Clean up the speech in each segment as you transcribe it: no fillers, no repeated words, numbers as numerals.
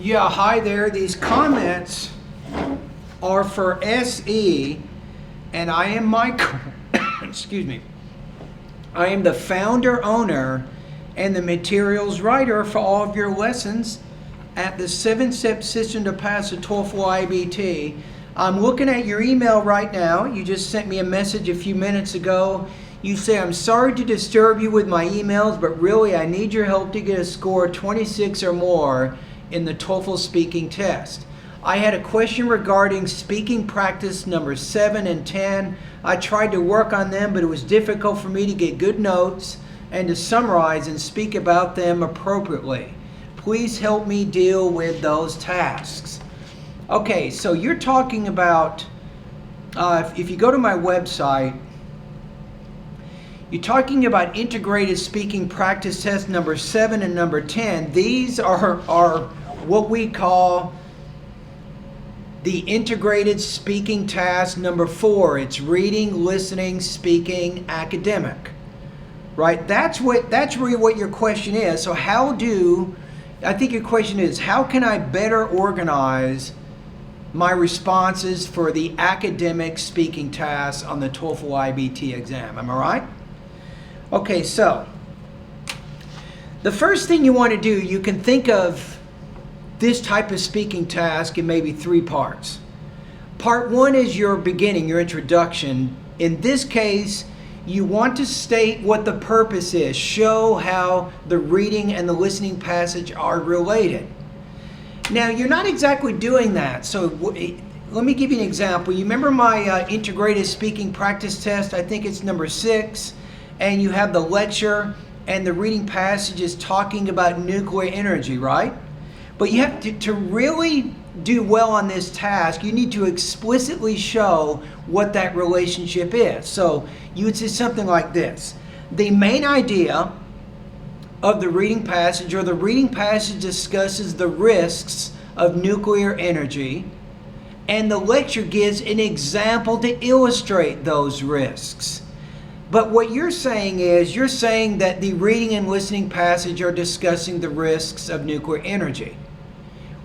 Yeah, hi there. These comments are for SE, and I am Michael. Excuse me. I am the founder, owner, and the materials writer for all of your lessons at the 7-Step System to Pass the TOEFL IBT. I'm looking at your email right now. You just sent me a message a few minutes ago. You say, I'm sorry to disturb you with my emails, but really I need your help to get a score 26 or more in the TOEFL speaking test. I had a question regarding speaking practice number 7 and 10. I tried to work on them, but it was difficult for me to get good notes and to summarize and speak about them appropriately. Please help me deal with those tasks. Okay, so you're talking about, if you go to my website, you're talking about integrated speaking practice test number 7 and number 10. These are what we call the integrated speaking task number 4. It's reading, listening, speaking, academic. Right? That's really what your question is. So I think your question is, how can I better organize my responses for the academic speaking task on the TOEFL IBT exam? Am I right? Okay, so the first thing you want to do, you can think of this type of speaking task in maybe 3 parts. Part 1 is your beginning, your introduction. In this case, you want to state what the purpose is, show how the reading and the listening passage are related. Now, you're not exactly doing that, so let me give you an example. You remember my integrated speaking practice test? I think it's number 6, and you have the lecture and the reading passage is talking about nuclear energy, right? But you have to really do well on this task, you need to explicitly show what that relationship is. So you would say something like this. The main idea of the reading passage, or the reading passage discusses the risks of nuclear energy, and the lecture gives an example to illustrate those risks. But what you're saying that the reading and listening passage are discussing the risks of nuclear energy,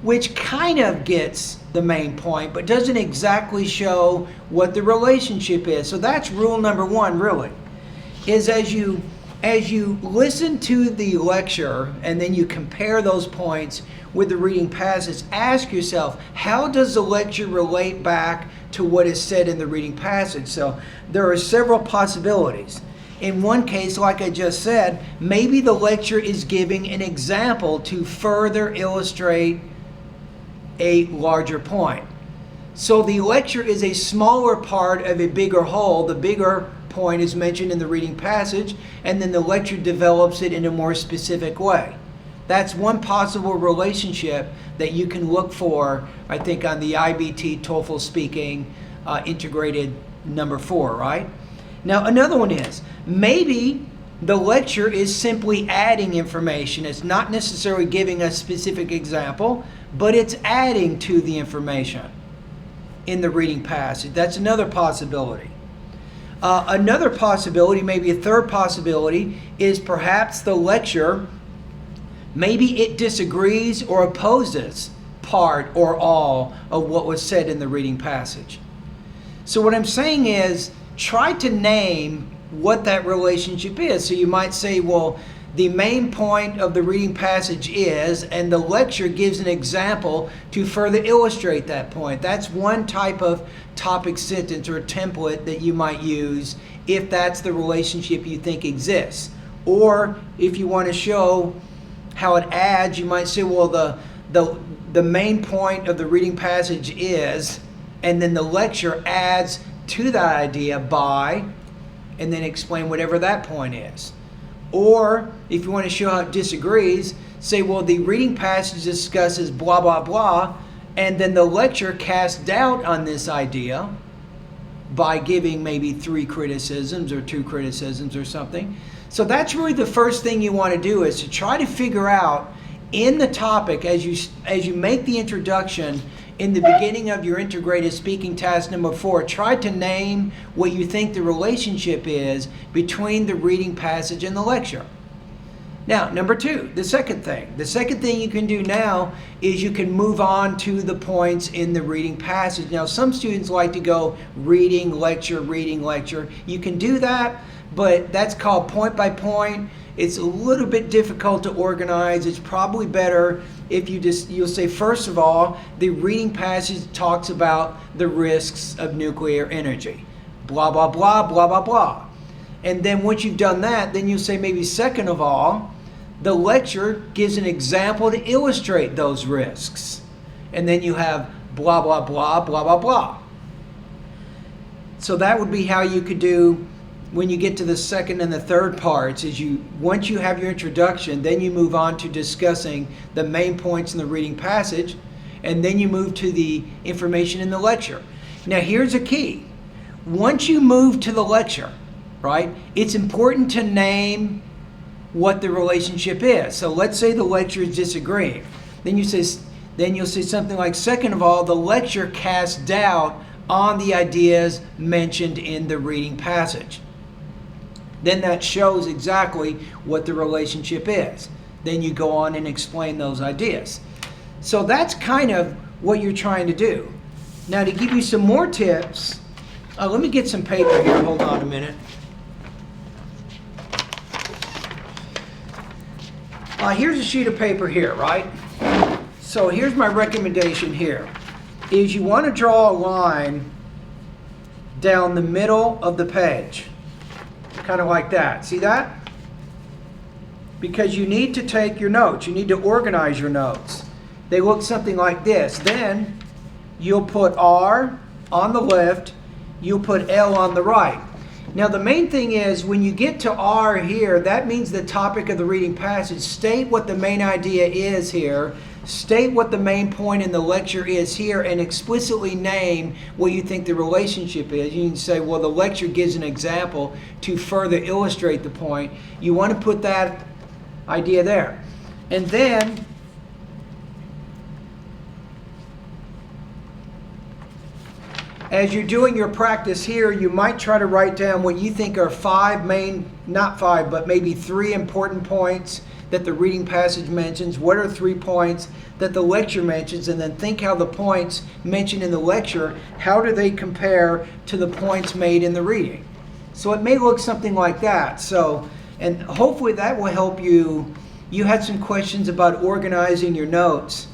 which kind of gets the main point, but doesn't exactly show what the relationship is. So that's rule number 1, really, is as you listen to the lecture and then you compare those points with the reading passage, ask yourself, how does the lecture relate back to what is said in the reading passage? So there are several possibilities. In one case, like I just said, maybe the lecture is giving an example to further illustrate a larger point. So the lecture is a smaller part of a bigger whole. The bigger point is mentioned in the reading passage, and then the lecture develops it in a more specific way. That's one possible relationship that you can look for, I think, on the IBT TOEFL speaking integrated number 4, right? Now, another one is, maybe the lecture is simply adding information. It's not necessarily giving a specific example, but it's adding to the information in the reading passage. That's another possibility. Another possibility, maybe a third possibility, is perhaps the lecture, maybe it disagrees or opposes part or all of what was said in the reading passage. So what I'm saying is, try to name what that relationship is. So you might say, well, the main point of the reading passage is, and the lecture gives an example to further illustrate that point. That's one type of topic sentence or template that you might use if that's the relationship you think exists. Or if you want to show how it adds, you might say, well, the main point of the reading passage is, and then the lecture adds to that idea by, and then explain whatever that point is. Or if you want to show how it disagrees, say, well, the reading passage discusses blah, blah, blah, and then the lecture casts doubt on this idea by giving maybe 3 criticisms or 2 criticisms or something. So that's really the first thing you want to do, is to try to figure out in the topic, as you make the introduction in the beginning of your integrated speaking task number 4, try to name what you think the relationship is between the reading passage and the lecture. Now, number two, the second thing. The second thing you can do now is you can move on to the points in the reading passage. Now, some students like to go reading, lecture, reading, lecture. You can do that, but that's called point by point. It's a little bit difficult to organize. It's probably better if you'll say, first of all, the reading passage talks about the risks of nuclear energy. Blah, blah, blah, blah, blah, blah. And then once you've done that, then you'll say maybe second of all, the lecture gives an example to illustrate those risks. And then you have blah, blah, blah, blah, blah, blah. So that would be how you could do when you get to the second and the third parts. Once you have your introduction, then you move on to discussing the main points in the reading passage, and then you move to the information in the lecture. Now here's a key. Once you move to the lecture, right, it's important to name what the relationship is. So let's say the lecture is disagreeing. Then you'll say something like, second of all, the lecture casts doubt on the ideas mentioned in the reading passage. Then that shows exactly what the relationship is. Then you go on and explain those ideas. So that's kind of what you're trying to do. Now, to give you some more tips, let me get some paper here. Hold on a minute. Here's a sheet of paper here, right? So here's my recommendation here, is you want to draw a line down the middle of the page, kind of like that. See that? Because you need to take your notes. You need to organize your notes. They look something like this. Then you'll put R on the left, you'll put L on the right. Now the main thing is, when you get to R here, that means the topic of the reading passage. State what the main idea is here. State what the main point in the lecture is here, and explicitly name what you think the relationship is. You can say, well, the lecture gives an example to further illustrate the point. You want to put that idea there. And then as you're doing your practice here, you might try to write down what you think are not five, but maybe 3 important points that the reading passage mentions. What are 3 points that the lecture mentions? And then think how the points mentioned in the lecture, how do they compare to the points made in the reading? So it may look something like that. So, and hopefully that will help you. You had some questions about organizing your notes.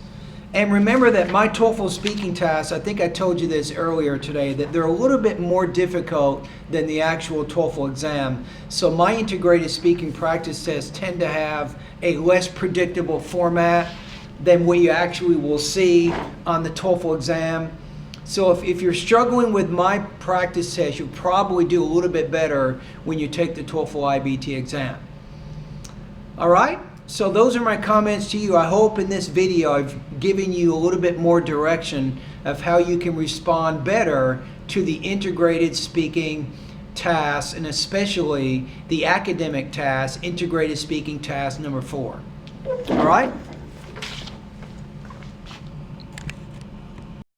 And remember that my TOEFL speaking tasks, I think I told you this earlier today, that they're a little bit more difficult than the actual TOEFL exam. So my integrated speaking practice tests tend to have a less predictable format than what you actually will see on the TOEFL exam. So if you're struggling with my practice test, you'll probably do a little bit better when you take the TOEFL IBT exam. All right? So those are my comments to you. I hope in this video I've given you a little bit more direction of how you can respond better to the integrated speaking tasks, and especially the academic task, integrated speaking task number 4. All right?